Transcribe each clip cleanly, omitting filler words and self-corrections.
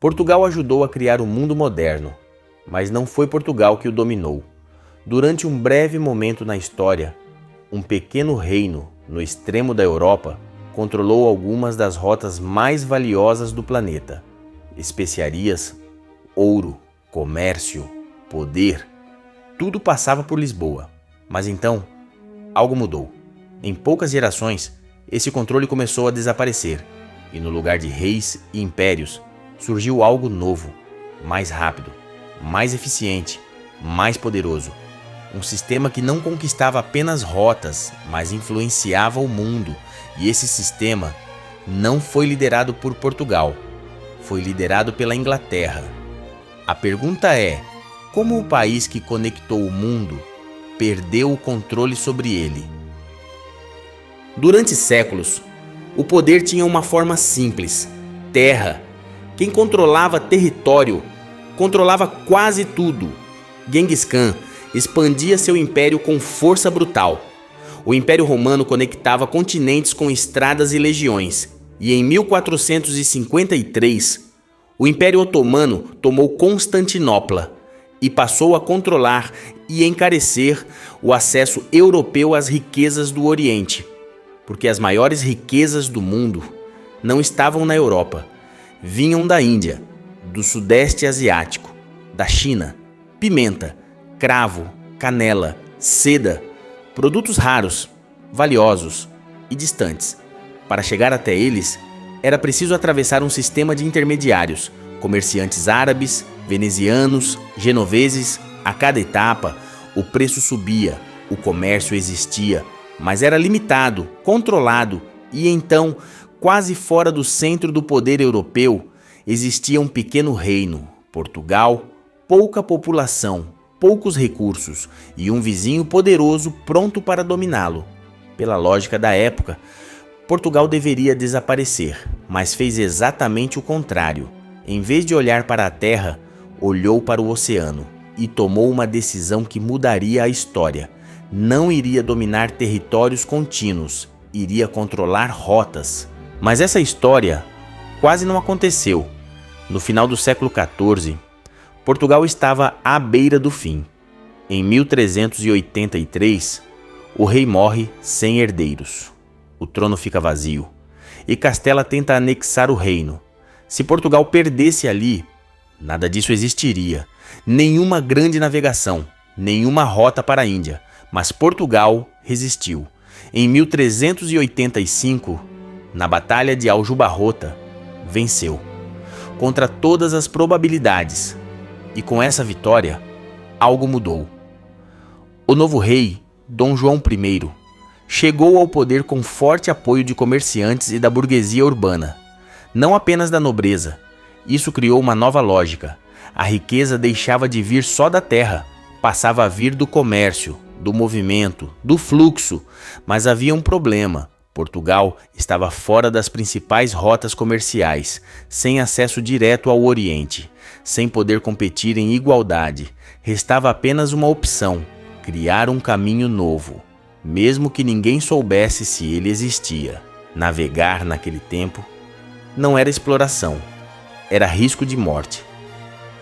Portugal ajudou a criar o mundo moderno, mas não foi Portugal que o dominou. Durante um breve momento na história, um pequeno reino no extremo da Europa controlou algumas das rotas mais valiosas do planeta. Especiarias, ouro, comércio, poder, tudo passava por Lisboa. Mas então, algo mudou. Em poucas gerações, esse controle começou a desaparecer, e no lugar de reis e impérios, surgiu algo novo, mais rápido, mais eficiente, mais poderoso. Um sistema que não conquistava apenas rotas, mas influenciava o mundo. E esse sistema não foi liderado por Portugal, foi liderado pela Inglaterra. A pergunta é: como o país que conectou o mundo perdeu o controle sobre ele? Durante séculos, o poder tinha uma forma simples: terra. Quem controlava território controlava quase tudo. Genghis Khan expandia seu império com força brutal. O Império Romano conectava continentes com estradas e legiões, e em 1453, o Império Otomano tomou Constantinopla e passou a controlar e encarecer o acesso europeu às riquezas do Oriente, porque as maiores riquezas do mundo não estavam na Europa, vinham da Índia, do Sudeste Asiático, da China. Pimenta, cravo, canela, seda, produtos raros, valiosos e distantes. Para chegar até eles, era preciso atravessar um sistema de intermediários, comerciantes árabes, venezianos, genoveses. A cada etapa, o preço subia, o comércio existia, mas era limitado, controlado, e então, quase fora do centro do poder europeu, existia um pequeno reino, Portugal, pouca população, poucos recursos e um vizinho poderoso pronto para dominá-lo. Pela lógica da época, Portugal deveria desaparecer, mas fez exatamente o contrário. Em vez de olhar para a terra, olhou para o oceano e tomou uma decisão que mudaria a história. Não iria dominar territórios contínuos, iria controlar rotas. Mas essa história quase não aconteceu. No final do século XIV, Portugal estava à beira do fim. Em 1383, o rei morre sem herdeiros. O trono fica vazio e Castela tenta anexar o reino. Se Portugal perdesse ali, nada disso existiria. Nenhuma grande navegação, nenhuma rota para a Índia. Mas Portugal resistiu. Em 1385, na Batalha de Aljubarrota, venceu. Contra todas as probabilidades. E com essa vitória, algo mudou. O novo rei, Dom João I, chegou ao poder com forte apoio de comerciantes e da burguesia urbana, não apenas da nobreza. Isso criou uma nova lógica. A riqueza deixava de vir só da terra, passava a vir do comércio, do movimento, do fluxo. Mas havia um problema. Portugal estava fora das principais rotas comerciais, sem acesso direto ao Oriente, sem poder competir em igualdade. Restava apenas uma opção: criar um caminho novo, mesmo que ninguém soubesse se ele existia. Navegar naquele tempo não era exploração, era risco de morte.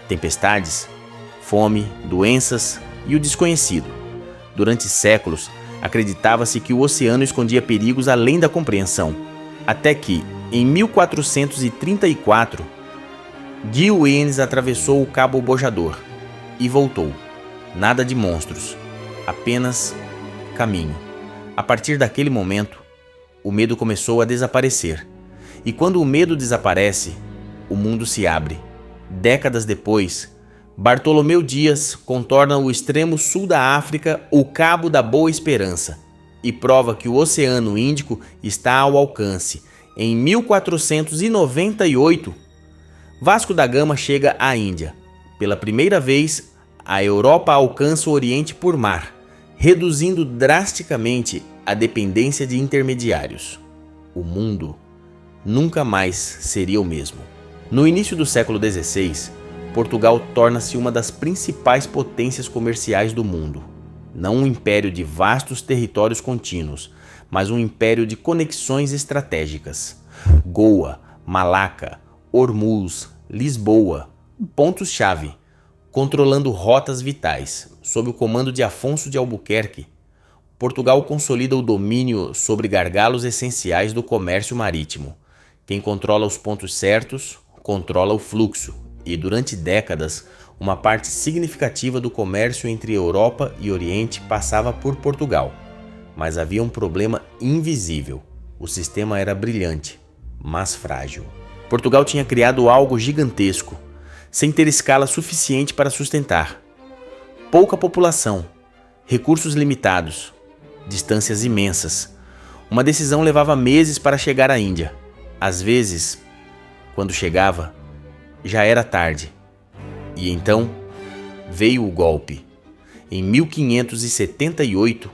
Tempestades, fome, doenças e o desconhecido. Durante séculos, acreditava-se que o oceano escondia perigos além da compreensão, até que, em 1434, Gil Eanes atravessou o Cabo Bojador e voltou. Nada de monstros, apenas caminho. A partir daquele momento, o medo começou a desaparecer. E quando o medo desaparece, o mundo se abre. Décadas depois, Bartolomeu Dias contorna o extremo sul da África, o Cabo da Boa Esperança, e prova que o Oceano Índico está ao alcance. Em 1498, Vasco da Gama chega à Índia. Pela primeira vez, a Europa alcança o Oriente por mar, reduzindo drasticamente a dependência de intermediários. O mundo nunca mais seria o mesmo. No início do século XVI, Portugal torna-se uma das principais potências comerciais do mundo. Não um império de vastos territórios contínuos, mas um império de conexões estratégicas. Goa, Malaca, Hormuz, Lisboa. Pontos-chave: controlando rotas vitais. Sob o comando de Afonso de Albuquerque, Portugal consolida o domínio sobre gargalos essenciais do comércio marítimo. Quem controla os pontos certos, controla o fluxo, e durante décadas, uma parte significativa do comércio entre Europa e Oriente passava por Portugal. Mas havia um problema invisível. O sistema era brilhante, mas frágil. Portugal tinha criado algo gigantesco, sem ter escala suficiente para sustentar. Pouca população, recursos limitados, distâncias imensas. Uma decisão levava meses para chegar à Índia. Às vezes, quando chegava, já era tarde. E então veio o golpe. Em 1578,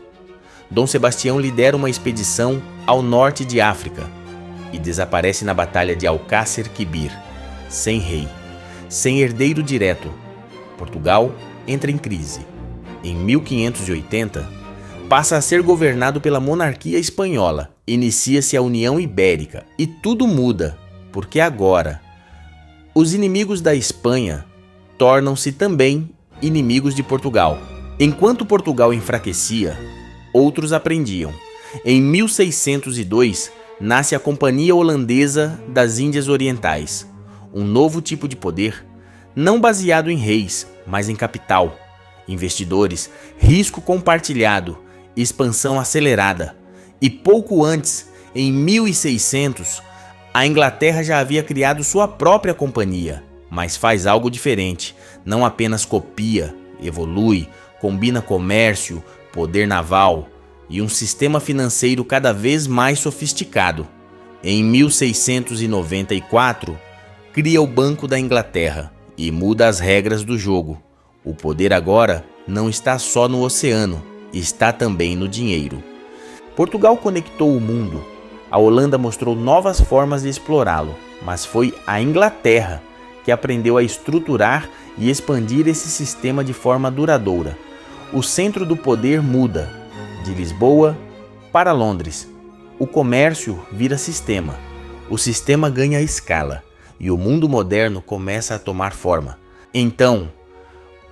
Dom Sebastião lidera uma expedição ao norte de África e desaparece na Batalha de Alcácer Quibir, sem rei, sem herdeiro direto. Portugal entra em crise. Em 1580, passa a ser governado pela monarquia espanhola. Inicia-se a União Ibérica e tudo muda, porque agora os inimigos da Espanha tornam-se também inimigos de Portugal. Enquanto Portugal enfraquecia, outros aprendiam. Em 1602, nasce a Companhia Holandesa das Índias Orientais, um novo tipo de poder, não baseado em reis, mas em capital, investidores, risco compartilhado, expansão acelerada. E pouco antes, em 1600, a Inglaterra já havia criado sua própria companhia, mas faz algo diferente. Não apenas copia, evolui, combina comércio, poder naval e um sistema financeiro cada vez mais sofisticado. Em 1694, cria o Banco da Inglaterra e muda as regras do jogo. O poder agora não está só no oceano, está também no dinheiro. Portugal conectou o mundo. A Holanda mostrou novas formas de explorá-lo, mas foi a Inglaterra que aprendeu a estruturar e expandir esse sistema de forma duradoura. O centro do poder muda, de Lisboa para Londres. O comércio vira sistema, o sistema ganha escala e o mundo moderno começa a tomar forma. Então,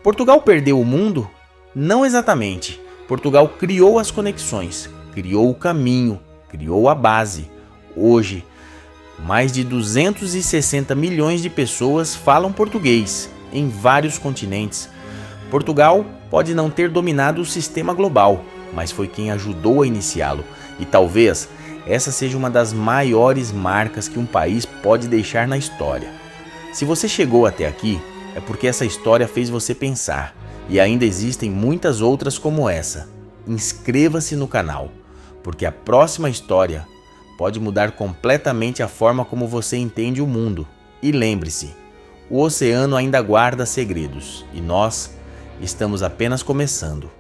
Portugal perdeu o mundo? Não exatamente. Portugal criou as conexões, criou o caminho, criou a base. Hoje, mais de 260 milhões de pessoas falam português em vários continentes. Portugal pode não ter dominado o sistema global, mas foi quem ajudou a iniciá-lo. E talvez essa seja uma das maiores marcas que um país pode deixar na história. Se você chegou até aqui, é porque essa história fez você pensar. E ainda existem muitas outras como essa. Inscreva-se no canal, porque a próxima história pode mudar completamente a forma como você entende o mundo. E lembre-se, o oceano ainda guarda segredos, e nós estamos apenas começando.